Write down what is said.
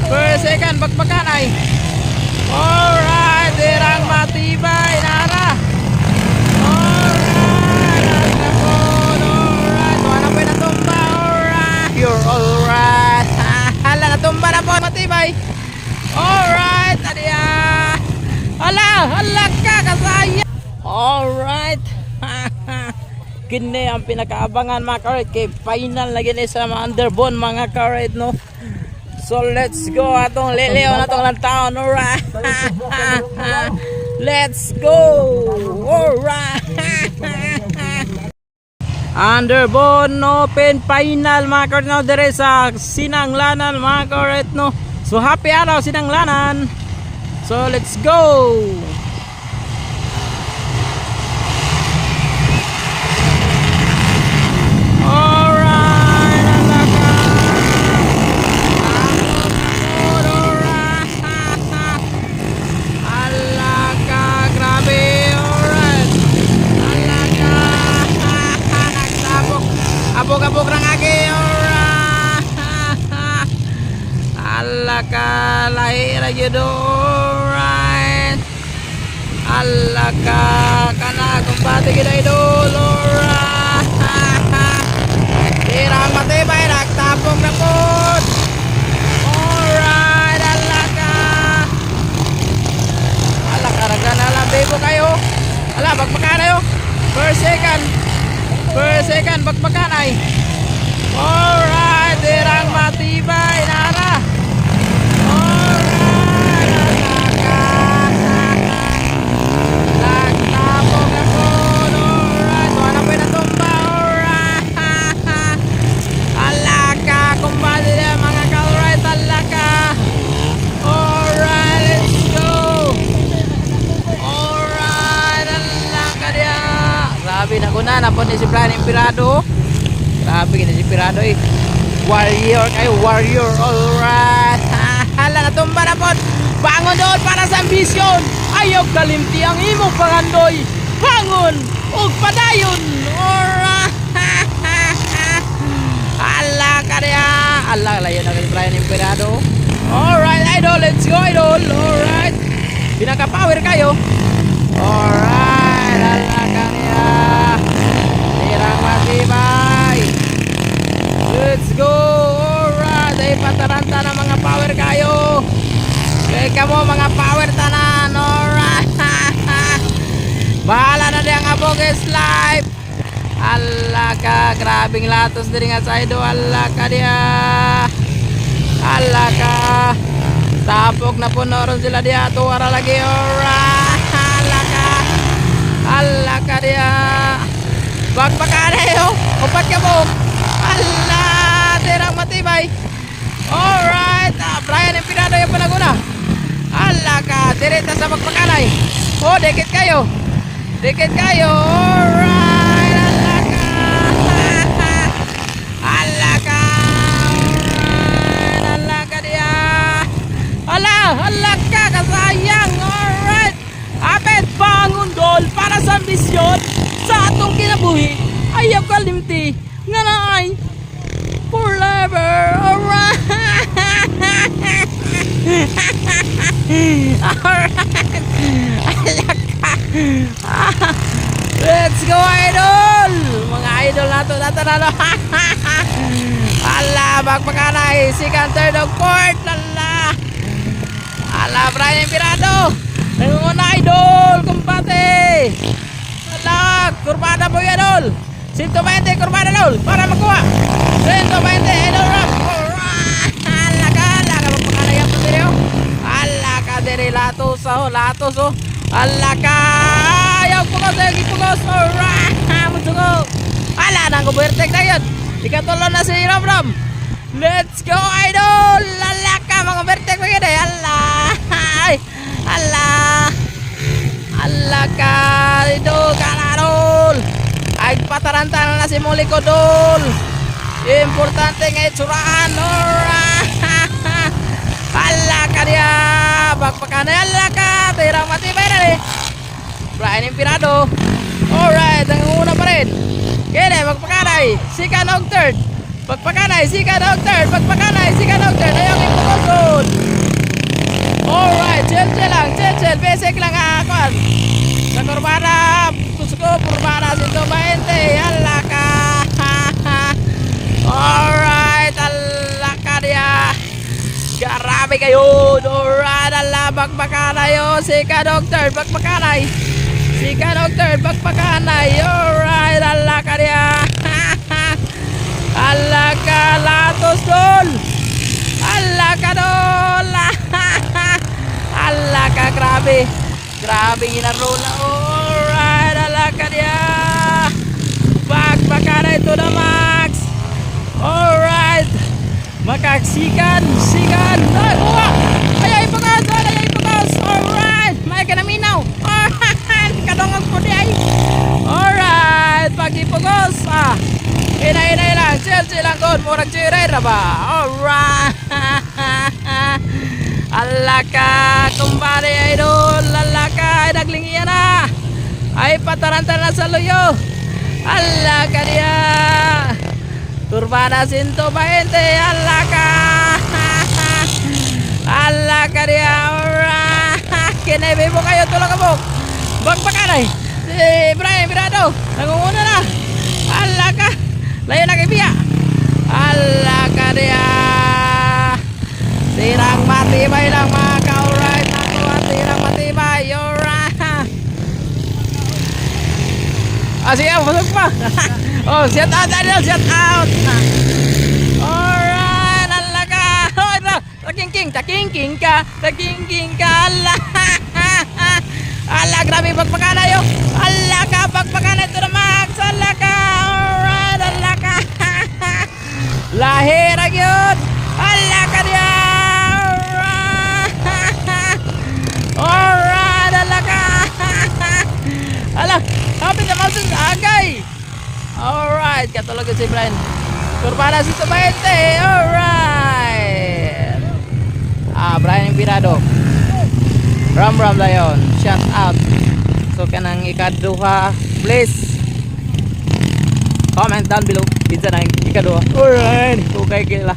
Per second, bakbakanay. Alright, dirang matibay, nara. Alright, nakapon. Alright, wala pa na tumba. Alright, you're alright. Hala, natumba na po, matibay. Alright, adiya. Hala ka, kasaya. Alright. Kini ang pinakaabangan mga karet, kay final na gini sa mga underbone mga karet, no. So let's go atong lileo na tong lantaon. Alright. Let's go. Alright. Underbone open final mga karet, no, dire sa Sinanglanan mga karet, no. So happy araw Sinanglanan. So let's go. Abog-abog rang agi, alright. Alaka lahir yun, alright. Alaka kana kumpati kita idol, alright. Tirang matibay, nagtapong na po. Alright, alaka. Alaka, naganalambi po kayo. Ala, bagpakan kayo. Per second, bakbakanay. Alright, dirang matibay, nara. Alright, nagtapong ako. Alright, wala pa na tumba. Alright, alaka, kumbali na mga ka-alright, alaka. Alright, let's go. Alright, alaka dia. Grabe na kuna na po ni si Brian Impirado. Grabe gini si Impirado eh. Warrior kayo, warrior. Alright. Hala, natumba na po. Bangon doon para sa ambisyon. Ayaw kalimti ang imong pangandoy. Bangon ug padayon. Alright. Hala ka niya. Hala, layo na kay Brian Impirado. Alright, idol. Let's go, idol. Alright. Pinaka-power kayo. Alright. Hala ka niya. Tirang matibay. Let's go. Alright. Ay pataranta na mga power kayo. Kaya kamo mga power tanan. Alright. Bahala na diyang aboges live. Allah ka. Grabing latos din nga sa ido. Allah ka diya. Allah ka. Tapok na po noron sila diya. Tuwara lagi. Alright. Allah ka. Allah ka diya. Bagpakaday, oh. Upat ka mo. Allah, tirang matibay. Alright. Brian Impirado yung panaguna. Allah ka. Direta sa bagpakaday. Oh, dikit kayo. Dikit kayo. Alright. Allah ka. Allah ka. Alright. Allah ka diya. Allah ka. Kasayang. Alright. Apet bangon dol para sa misyon. Sa atong kinabuhi, ayaw kalimti nga naay forever. Alright. Alright. Let's go, idol. Mga idol nato natanalo. Ala, bagpakanay. Second, third, og fourth. Ala. Ala, Brian Impirado. Nangunguna, idol. Kumpate. Kurbada po yan, idol. 120 kurbada, idol, para makuha 120, idol rock. Alaka magpakalayan po dito. Alaka diri latos, oh, latos, oh. Alaka ayaw pugos, pugos. Alright, musugo. Ala nang kubertek na yun. Ikatulong na si Ram. Let's go, idol. Alaka mga bertek mo yun, eh. Alaka idol, kanarol. Ay pataranta na si Muli ko, dol. Importante nga itsurahan. Alaka dia. Bakpakan alaka. Tirang matibay na eh. Brian Impirado. Alright, nangunguna pa rin. Kaya magpakanay. Second og third. Pagpakanay, second og third. Pagpakanay, second og third. Ayaw ipukosod. kayo. Alright, ala, bakbakanay. Oh, si Ka-Doktor, bakbakanay. Si Ka-Doktor, bakbakanay. Alright, ala ka niya. Ala ka, latos dol. Ala ka dol. Ala ka, grabe. Grabe ginarula. Alright, ala ka niya. Bakbakanay to the max. Alright. Makaksikan, sikan. Ay, uwa. Ay, pagas. Ay, pagas. Alright. May kanaminaw. Alright. Kadongog po di ay. Alright. Pagipugos. Inay lang. Chill lang kon. Murag chiray na ba? Alright. Alaka. Kumpare idol. Alaka. Naglingiyan na. Ay, patarantan na sa luyo. Alaka dia. Turbana 120. Alaka. Alaka dia. Alright. Kinebe mo kayo. Tulong ka mo. Bagbakanay. Si Brian Pirado. Nangunguna na. Alaka. Layo na kay Pia. Alaka dia. Sirang matibay lang mga ka-alright. Sirang matibay. Alright. Sige, masuk pa. Oh, shout out idol, shout out. Alright, alaka. Oh, ito. Taking-king ka. Ala. Ala, grabe pagpakanay oh. Alaka, pagpakanay to the max. Alaka. Alright, alaka. Lahir yun. Alaka dia. Alright, alaka. Ala, kapit na masuk sa agay. Alright, katulog si Brian. Kurbana si 20. Alright. Brian Pirado. Ram dayon. Shout out. So kanang ikaduha, please comment down below. Pizza na ikaduha. Alright. Okay kila.